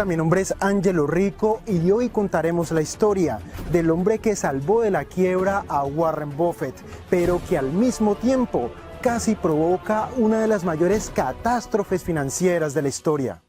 Hola, mi nombre es Ángelo Rico y hoy contaremos la historia del hombre que salvó de la quiebra a Warren Buffett, pero que al mismo tiempo casi provoca una de las mayores catástrofes financieras de la historia.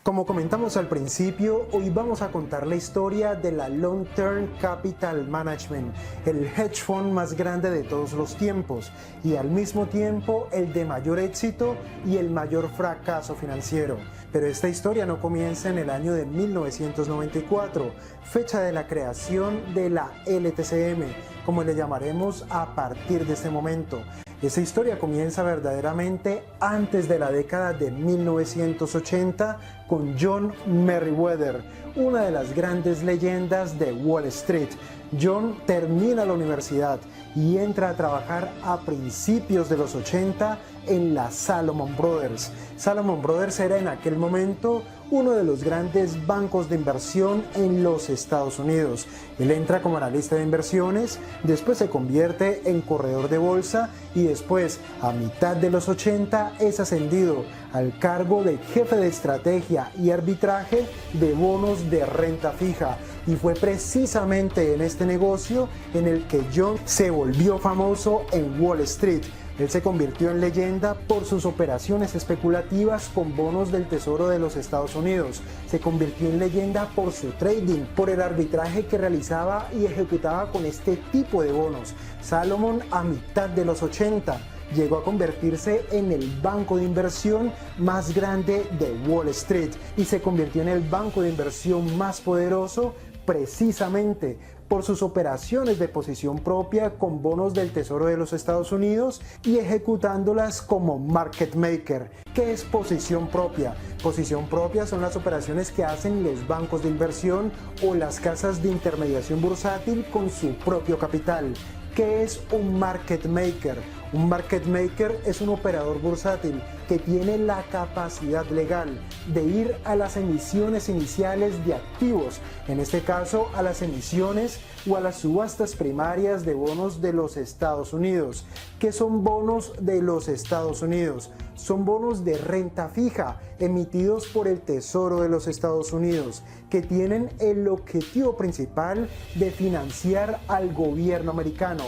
Como comentamos al principio, hoy vamos a contar la historia de la Long Term Capital Management, el hedge fund más grande de todos los tiempos y al mismo tiempo el de mayor éxito y el mayor fracaso financiero. Pero esta historia no comienza en el año de 1994, fecha de la creación de la LTCM, como le llamaremos a partir de este momento. Esa historia comienza verdaderamente antes de la década de 1980 con John Meriwether, una de las grandes leyendas de Wall Street. John termina la universidad y entra a trabajar a principios de los 80 en la Salomon Brothers. Salomon Brothers era en aquel momento uno de los grandes bancos de inversión en los Estados Unidos. Él entra como analista de inversiones, después se convierte en corredor de bolsa y después, a mitad de los 80, es ascendido al cargo de jefe de estrategia y arbitraje de bonos de renta fija. Y fue precisamente en este negocio en el que John se volvió famoso en Wall Street. Él se convirtió en leyenda por sus operaciones especulativas con bonos del Tesoro de los Estados Unidos. Se convirtió en leyenda por su trading, por el arbitraje que realizaba y ejecutaba con este tipo de bonos. Salomon, a mitad de los 80, llegó a convertirse en el banco de inversión más grande de Wall Street y se convirtió en el banco de inversión más poderoso precisamente por sus operaciones de posición propia con bonos del Tesoro de los Estados Unidos y ejecutándolas como market maker. ¿Qué es posición propia? Posición propia son las operaciones que hacen los bancos de inversión o las casas de intermediación bursátil con su propio capital. ¿Qué es un market maker? Un market maker es un operador bursátil que tiene la capacidad legal de ir a las emisiones iniciales de activos, en este caso a las emisiones o a las subastas primarias de bonos de los Estados Unidos. ¿Qué son bonos de los Estados Unidos? Son bonos de renta fija emitidos por el Tesoro de los Estados Unidos que tienen el objetivo principal de financiar al gobierno americano.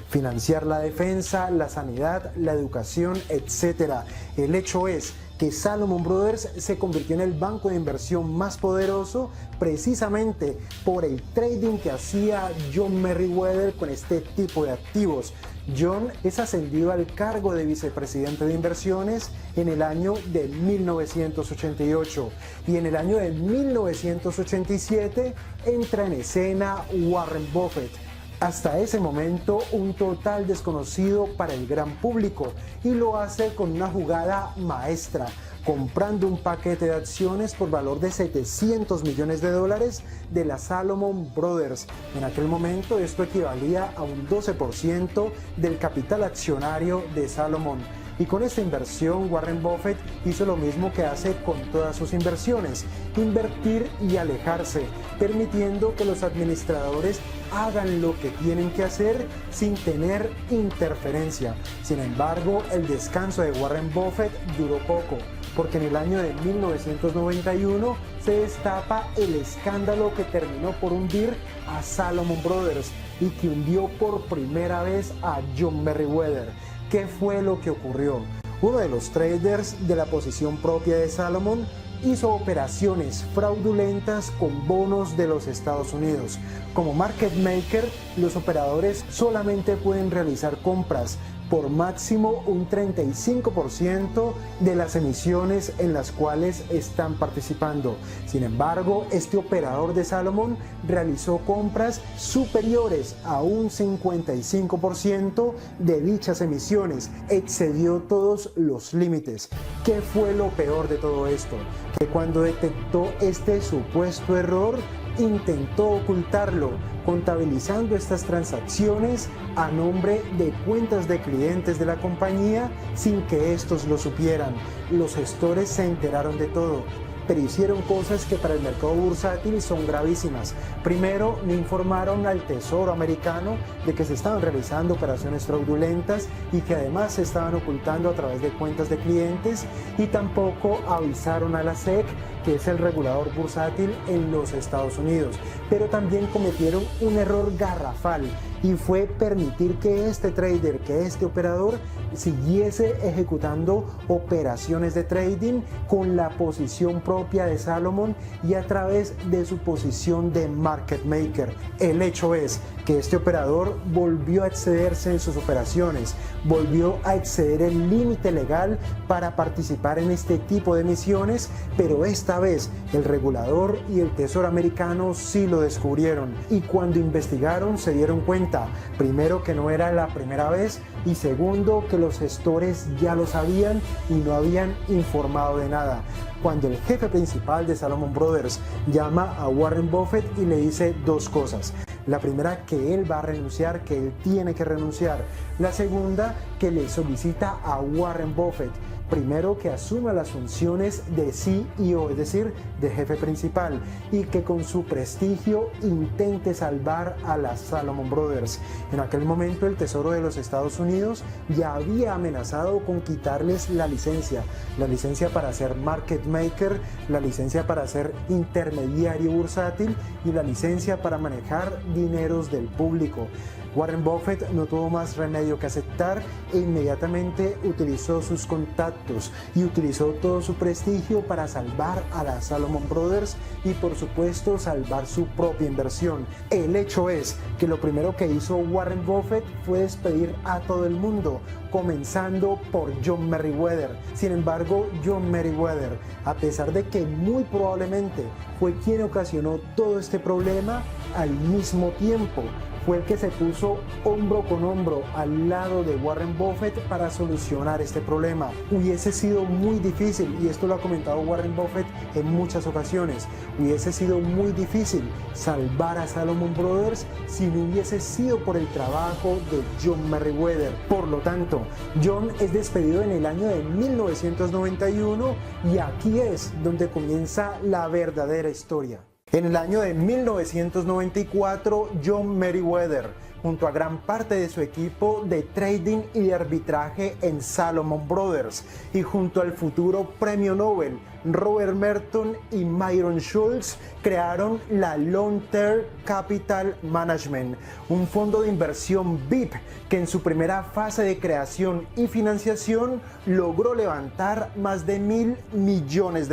Financiar la defensa, la sanidad, la educación, etc. El hecho es que Salomon Brothers se convirtió en el banco de inversión más poderoso precisamente por el trading que hacía John Meriwether con este tipo de activos. John es ascendido al cargo de vicepresidente de inversiones en el año de 1988 y en el año de 1987 entra en escena Warren Buffett. Hasta ese momento un total desconocido para el gran público y lo hace con una jugada maestra, comprando un paquete de acciones por valor de $700 millones de la Salomon Brothers. En aquel momento esto equivalía a un 12% del capital accionario de Salomon. Y con esta inversión Warren Buffett hizo lo mismo que hace con todas sus inversiones, invertir y alejarse, permitiendo que los administradores hagan lo que tienen que hacer sin tener interferencia. Sin embargo, el descanso de Warren Buffett duró poco, porque en el año de 1991 se destapa el escándalo que terminó por hundir a Salomon Brothers y que hundió por primera vez a John Meriwether. ¿Qué fue lo que ocurrió? Uno de los traders de la posición propia de Salomon hizo operaciones fraudulentas con bonos de los Estados Unidos. Como market maker, los operadores solamente pueden realizar compras por máximo un 35% de las emisiones en las cuales están participando. Sin embargo, este operador de Salomon realizó compras superiores a un 55% de dichas emisiones, excedió todos los límites. ¿Qué fue lo peor de todo esto? Que cuando detectó este supuesto error, intentó ocultarlo, contabilizando estas transacciones a nombre de cuentas de clientes de la compañía sin que estos lo supieran. Los gestores se enteraron de todo pero hicieron cosas que para el mercado bursátil son gravísimas. Primero, no informaron al Tesoro americano de que se estaban realizando operaciones fraudulentas y que además se estaban ocultando a través de cuentas de clientes, y tampoco avisaron a la SEC, que es el regulador bursátil en los Estados Unidos. Pero también cometieron un error garrafal, y fue permitir que este trader, que este operador, siguiese ejecutando operaciones de trading con la posición propia de Salomon y a través de su posición de market maker. El hecho es que este operador volvió a excederse en sus operaciones, volvió a exceder el límite legal para participar en este tipo de emisiones, pero esta vez el regulador y el Tesoro americano sí lo descubrieron, y cuando investigaron se dieron cuenta, primero, que no era la primera vez, y segundo, que los gestores ya lo sabían y no habían informado de nada. Cuando el jefe principal de Salomon Brothers llama a Warren Buffett y le dice dos cosas: la primera, que él va a renunciar, que él tiene que renunciar; la segunda, que le solicita a Warren Buffett, primero, que asuma las funciones de CEO, es decir, de jefe principal, y que con su prestigio intente salvar a las Salomon Brothers. En aquel momento el Tesoro de los Estados Unidos ya había amenazado con quitarles la licencia para ser market maker, la licencia para ser intermediario bursátil y la licencia para manejar dineros del público. Warren Buffett no tuvo más remedio que aceptar e inmediatamente utilizó sus contactos y utilizó todo su prestigio para salvar a las Salomon Brothers y, por supuesto, salvar su propia inversión. El hecho es que lo primero que hizo Warren Buffett fue despedir a todo el mundo, comenzando por John Meriwether. Sin embargo, John Meriwether, a pesar de que muy probablemente fue quien ocasionó todo este problema, al mismo tiempo fue el que se puso hombro con hombro al lado de Warren Buffett para solucionar este problema. Hubiese sido muy difícil, y esto lo ha comentado Warren Buffett en muchas ocasiones, hubiese sido muy difícil salvar a Salomon Brothers si no hubiese sido por el trabajo de John Meriwether. Por lo tanto, John es despedido en el año de 1991 y aquí es donde comienza la verdadera historia. En el año de 1994, John Meriwether, junto a gran parte de su equipo de trading y de arbitraje en Salomon Brothers, y junto al futuro premio Nobel Robert Merton y Myron Schultz, crearon la Long Term Capital Management, un fondo de inversión VIP que en su primera fase de creación y financiación logró levantar más de $1.000 millones.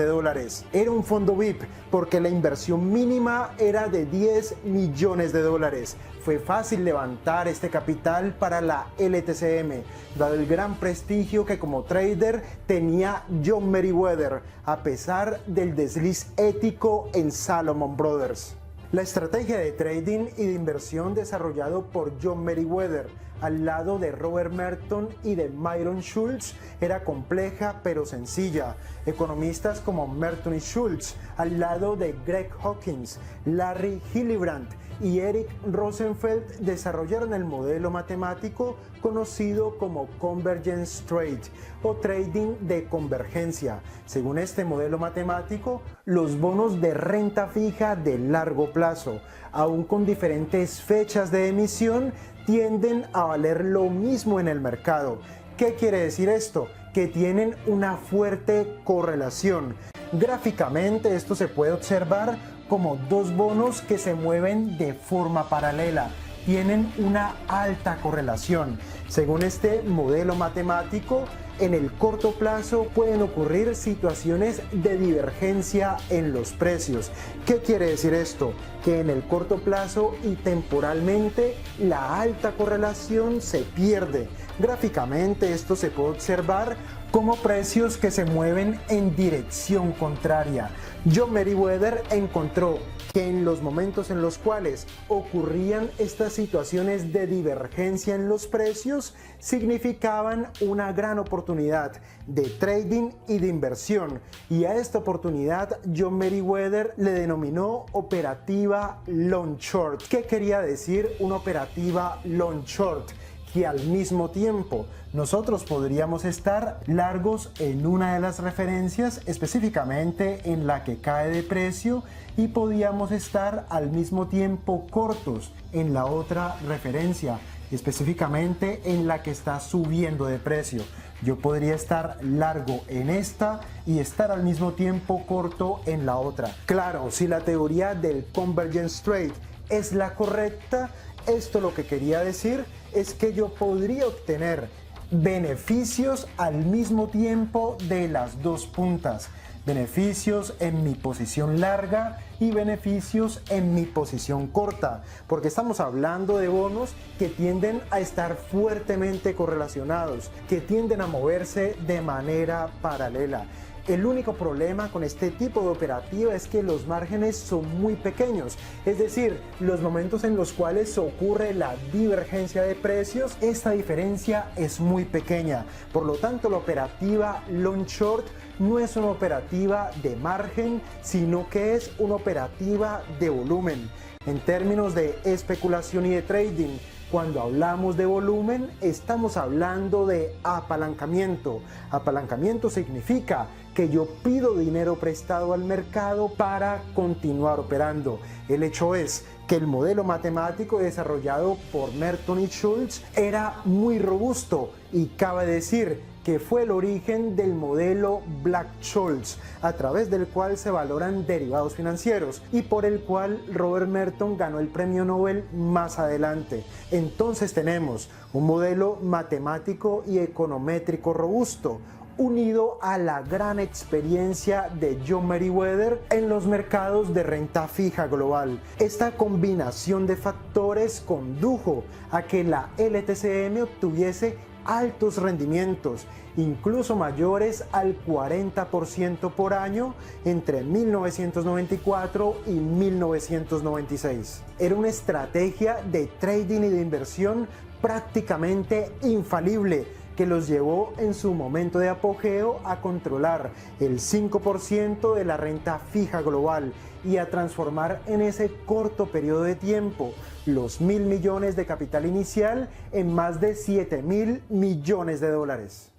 Era un fondo VIP porque la inversión mínima era de $10 millones. Fue fácil levantar este capital para la LTCM, dado el gran prestigio que como trader tenía John Meriwether, a pesar del desliz ético en Salomon Brothers. La estrategia de trading y de inversión desarrollado por John Meriwether al lado de Robert Merton y de Myron Schultz era compleja pero sencilla. Economistas como Merton y Schultz, al lado de Greg Hawkins, Larry Hillebrand y Eric Rosenfeld, desarrollaron el modelo matemático conocido como Convergence Trade o trading de convergencia. Según este modelo matemático, los bonos de renta fija de largo plazo, aún con diferentes fechas de emisión, tienden a valer lo mismo en el mercado. ¿Qué quiere decir esto? Que tienen una fuerte correlación. Gráficamente esto se puede observar como dos bonos que se mueven de forma paralela. Tienen una alta correlación. Según este modelo matemático, en el corto plazo pueden ocurrir situaciones de divergencia en los precios. ¿Qué quiere decir esto? Que en el corto plazo y temporalmente la alta correlación se pierde. Gráficamente esto se puede observar como precios que se mueven en dirección contraria. John Meriwether encontró que en los momentos en los cuales ocurrían estas situaciones de divergencia en los precios, significaban una gran oportunidad de trading y de inversión, y a esta oportunidad John Meriwether le denominó operativa long short. ¿Qué quería decir una operativa long short? que al mismo tiempo nosotros podríamos estar largos en una de las referencias, específicamente en la que cae de precio, y podríamos estar al mismo tiempo cortos en la otra referencia, específicamente en la que está subiendo de precio. Yo podría estar largo en esta y estar al mismo tiempo corto en la otra. Claro, si la teoría del Convergence Trade es la correcta, esto lo que quería decir es que yo podría obtener beneficios al mismo tiempo de las dos puntas. Beneficios en mi posición larga y beneficios en mi posición corta, porque estamos hablando de bonos que tienden a estar fuertemente correlacionados, que tienden a moverse de manera paralela. El único problema con este tipo de operativa es que los márgenes son muy pequeños, es decir, los momentos en los cuales ocurre la divergencia de precios, esta diferencia es muy pequeña. Por lo tanto, la operativa long short no es una operativa de margen, sino que es una operativa de volumen. En términos de especulación y de trading, cuando hablamos de volumen, estamos hablando de apalancamiento. Apalancamiento significa que yo pido dinero prestado al mercado para continuar operando. El hecho es que el modelo matemático desarrollado por Merton y Schultz era muy robusto y cabe decir que fue el origen del modelo Black-Scholes, a través del cual se valoran derivados financieros y por el cual Robert Merton ganó el premio Nobel más adelante. Entonces tenemos un modelo matemático y econométrico robusto, unido a la gran experiencia de John Meriwether en los mercados de renta fija global. Esta combinación de factores condujo a que la LTCM obtuviese altos rendimientos, incluso mayores al 40% por año entre 1994 y 1996. Era una estrategia de trading y de inversión prácticamente infalible, que los llevó en su momento de apogeo a controlar el 5% de la renta fija global y a transformar en ese corto periodo de tiempo los 1.000 millones de capital inicial en más de 7.000 millones de dólares.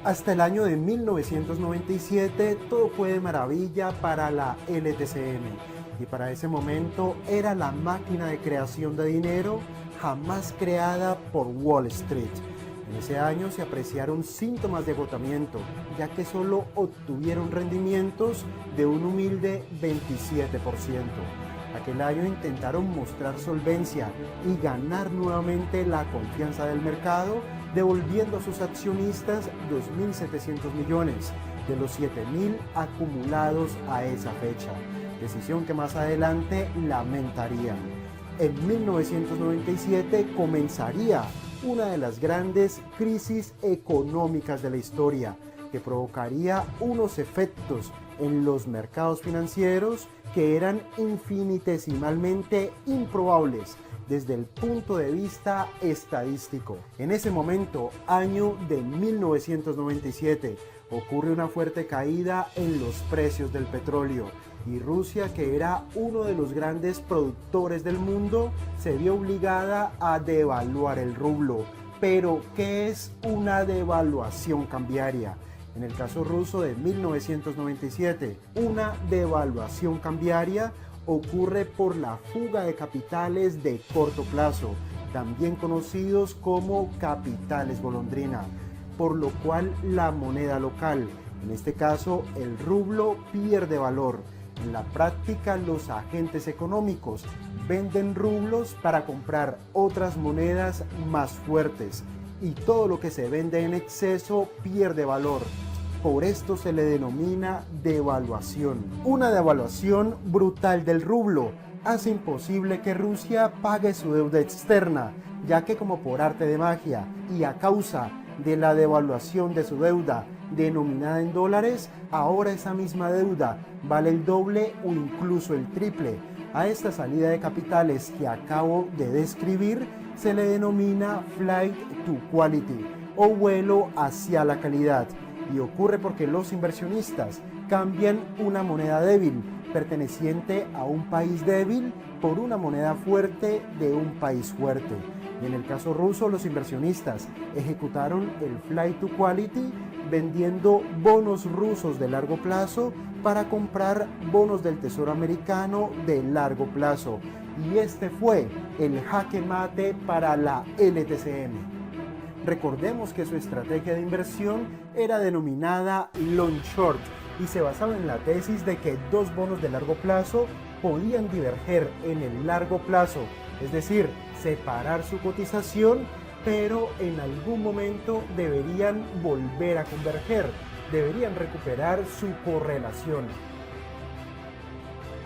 Hasta el año de 1997 todo fue de maravilla para la LTCM y para ese momento era la máquina de creación de dinero jamás creada por Wall Street. En ese año se apreciaron síntomas de agotamiento, ya que solo obtuvieron rendimientos de un humilde 27%. Aquel año intentaron mostrar solvencia y ganar nuevamente la confianza del mercado, devolviendo a sus accionistas 2.700 millones de los 7.000 acumulados a esa fecha, decisión que más adelante lamentarían. En 1997 comenzaría una de las grandes crisis económicas de la historia, que provocaría unos efectos en los mercados financieros que eran infinitesimalmente improbables desde el punto de vista estadístico. En ese momento, año de 1997, ocurre una fuerte caída en los precios del petróleo y Rusia, que era uno de los grandes productores del mundo, se vio obligada a devaluar el rublo. Pero, ¿qué es una devaluación cambiaria? En el caso ruso de 1997, una devaluación cambiaria ocurre por la fuga de capitales de corto plazo, también conocidos como capitales golondrina, por lo cual la moneda local, en este caso el rublo, pierde valor. En la práctica, los agentes económicos venden rublos para comprar otras monedas más fuertes y todo lo que se vende en exceso pierde valor. Por esto se le denomina devaluación. Una devaluación brutal del rublo hace imposible que Rusia pague su deuda externa, ya que como por arte de magia y a causa de la devaluación de su deuda denominada en dólares, ahora esa misma deuda vale el doble o incluso el triple. A esta salida de capitales que acabo de describir se le denomina flight to quality o vuelo hacia la calidad, y ocurre porque los inversionistas cambian una moneda débil, perteneciente a un país débil, por una moneda fuerte de un país fuerte. Y en el caso ruso, los inversionistas ejecutaron el Flight to Quality vendiendo bonos rusos de largo plazo para comprar bonos del Tesoro americano de largo plazo. Y este fue el jaque mate para la LTCM. Recordemos que su estrategia de inversión era denominada long short y se basaba en la tesis de que dos bonos de largo plazo podían diverger en el largo plazo, es decir, separar su cotización, pero en algún momento deberían volver a converger, deberían recuperar su correlación.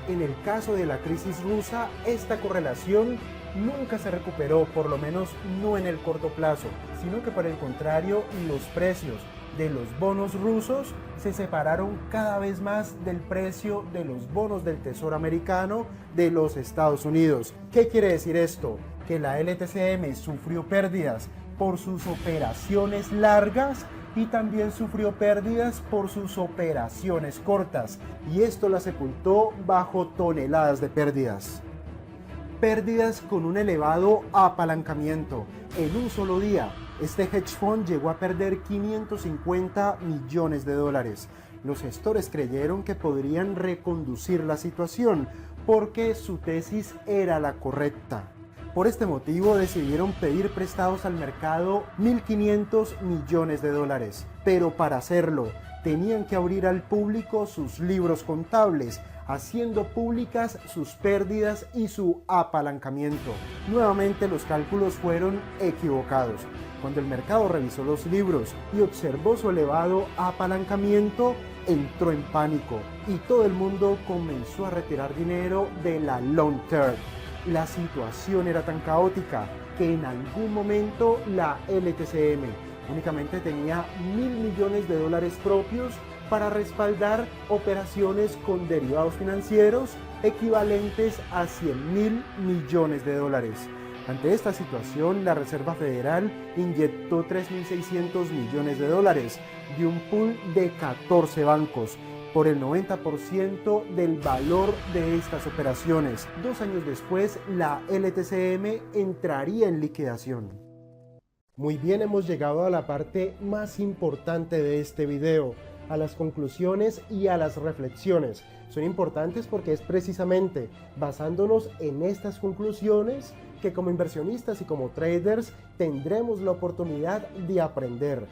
En el caso de la crisis rusa, esta correlación nunca se recuperó, por lo menos no en el corto plazo, sino que por el contrario, los precios de los bonos rusos se separaron cada vez más del precio de los bonos del Tesoro americano de los Estados Unidos. ¿Qué quiere decir esto? Que la LTCM sufrió pérdidas por sus operaciones largas y también sufrió pérdidas por sus operaciones cortas, y esto la sepultó bajo toneladas de pérdidas. Pérdidas con un elevado apalancamiento. En un solo día, este hedge fund llegó a perder 550 millones de dólares. Los gestores creyeron que podrían reconducir la situación porque su tesis era la correcta. Por este motivo decidieron pedir prestados al mercado 1.500 millones de dólares, pero para hacerlo tenían que abrir al público sus libros contables, haciendo públicas sus pérdidas y su apalancamiento. Nuevamente los cálculos fueron equivocados. Cuando el mercado revisó los libros y observó su elevado apalancamiento, entró en pánico y todo el mundo comenzó a retirar dinero de la long term. La situación era tan caótica que en algún momento la LTCM únicamente tenía 1.000 millones de dólares propios para respaldar operaciones con derivados financieros equivalentes a 100.000 millones de dólares. Ante esta situación, la Reserva Federal inyectó 3.600 millones de dólares de un pool de 14 bancos, por el 90% del valor de estas operaciones. 2 años después, la LTCM entraría en liquidación. Muy bien, hemos llegado a la parte más importante de este video, a las conclusiones y a las reflexiones. Son importantes porque es precisamente basándonos en estas conclusiones que como inversionistas y como traders tendremos la oportunidad de aprender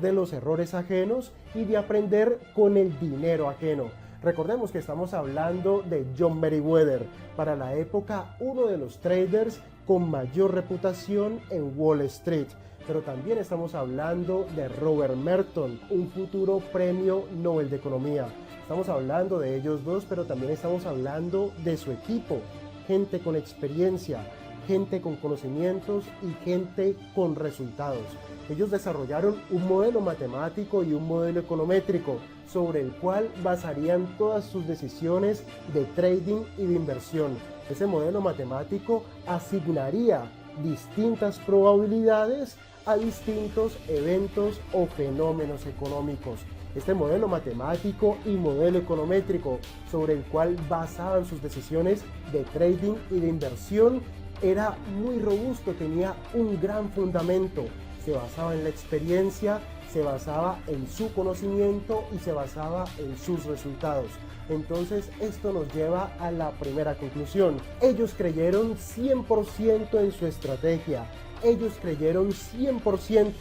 de los errores ajenos y de aprender con el dinero ajeno. Recordemos que estamos hablando de John Meriwether, para la época uno de los traders con mayor reputación en Wall Street. Pero también estamos hablando de Robert Merton, un futuro premio Nobel de Economía. Estamos hablando de ellos dos, pero también estamos hablando de su equipo, gente con experiencia, gente con conocimientos y gente con resultados. Ellos desarrollaron un modelo matemático y un modelo econométrico sobre el cual basarían todas sus decisiones de trading y de inversión. Ese modelo matemático asignaría distintas probabilidades a distintos eventos o fenómenos económicos. Este modelo matemático y modelo econométrico sobre el cual basaban sus decisiones de trading y de inversión era muy robusto, tenía un gran fundamento, se basaba en la experiencia, se basaba en su conocimiento y se basaba en sus resultados. Entonces esto nos lleva a la primera conclusión. Ellos creyeron 100% en su estrategia, ellos creyeron 100%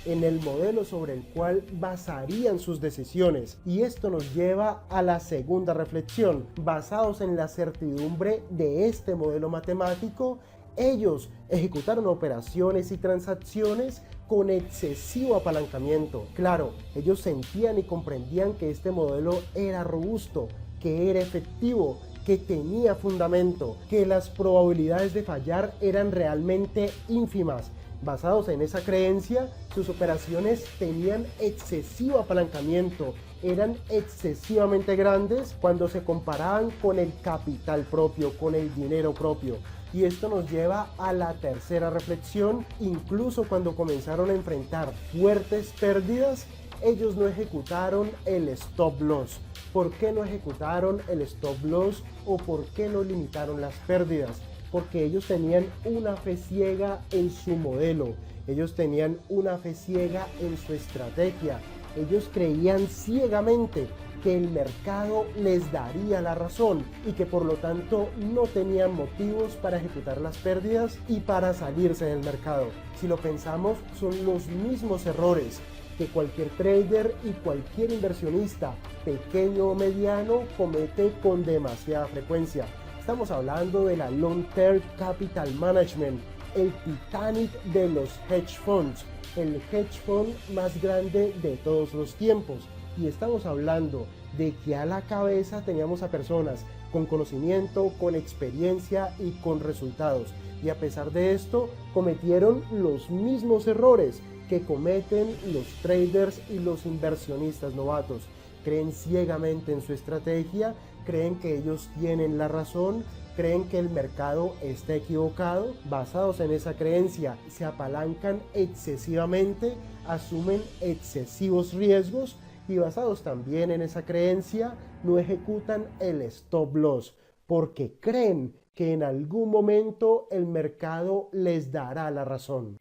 en el modelo sobre el cual basarían sus decisiones, y esto nos lleva a la segunda reflexión. Basados en la certidumbre de este modelo matemático, ellos ejecutaron operaciones y transacciones con excesivo apalancamiento. Claro, ellos sentían y comprendían que este modelo era robusto, que era efectivo, que tenía fundamento, que las probabilidades de fallar eran realmente ínfimas. Basados en esa creencia, sus operaciones tenían excesivo apalancamiento, eran excesivamente grandes cuando se comparaban con el capital propio, con el dinero propio. Y esto nos lleva a la tercera reflexión. Incluso cuando comenzaron a enfrentar fuertes pérdidas, ellos no ejecutaron el stop loss. ¿Por qué no ejecutaron el stop loss o por qué no limitaron las pérdidas? Porque ellos tenían una fe ciega en su modelo, ellos tenían una fe ciega en su estrategia, ellos creían ciegamente que el mercado les daría la razón y que por lo tanto no tenían motivos para ejecutar las pérdidas y para salirse del mercado. Si lo pensamos, son los mismos errores que cualquier trader y cualquier inversionista, pequeño o mediano, comete con demasiada frecuencia. Estamos hablando de la Long Term Capital Management, el Titanic de los hedge funds, el hedge fund más grande de todos los tiempos. Y estamos hablando de que a la cabeza teníamos a personas con conocimiento, con experiencia y con resultados. Y a pesar de esto, cometieron los mismos errores que cometen los traders y los inversionistas novatos. Creen ciegamente en su estrategia, creen que ellos tienen la razón, creen que el mercado está equivocado. Basados en esa creencia, se apalancan excesivamente, asumen excesivos riesgos y basados también en esa creencia, no ejecutan el stop loss porque creen que en algún momento el mercado les dará la razón.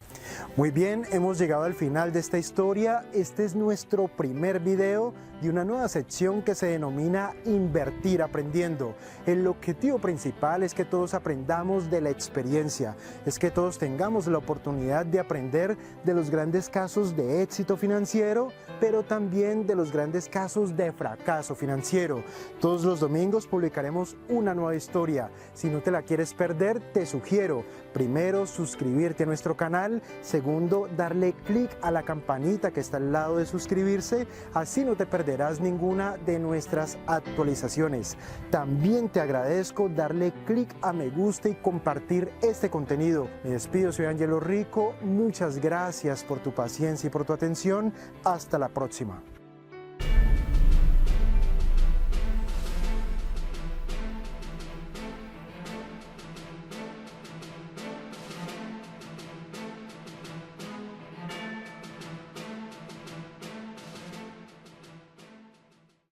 Muy bien, hemos llegado al final de esta historia. Este es nuestro primer video de una nueva sección que se denomina Invertir Aprendiendo. El objetivo principal es que todos aprendamos de la experiencia, es que todos tengamos la oportunidad de aprender de los grandes casos de éxito financiero, pero también de los grandes casos de fracaso financiero. Todos los domingos publicaremos una nueva historia. Si no te la quieres perder, te sugiero, primero, suscribirte a nuestro canal, segundo, darle clic a la campanita que está al lado de suscribirse, así no te perderás ninguna de nuestras actualizaciones. También te agradezco darle clic a me gusta y compartir este contenido. Me despido, soy Angelo Rico, muchas gracias por tu paciencia y por tu atención, hasta la próxima.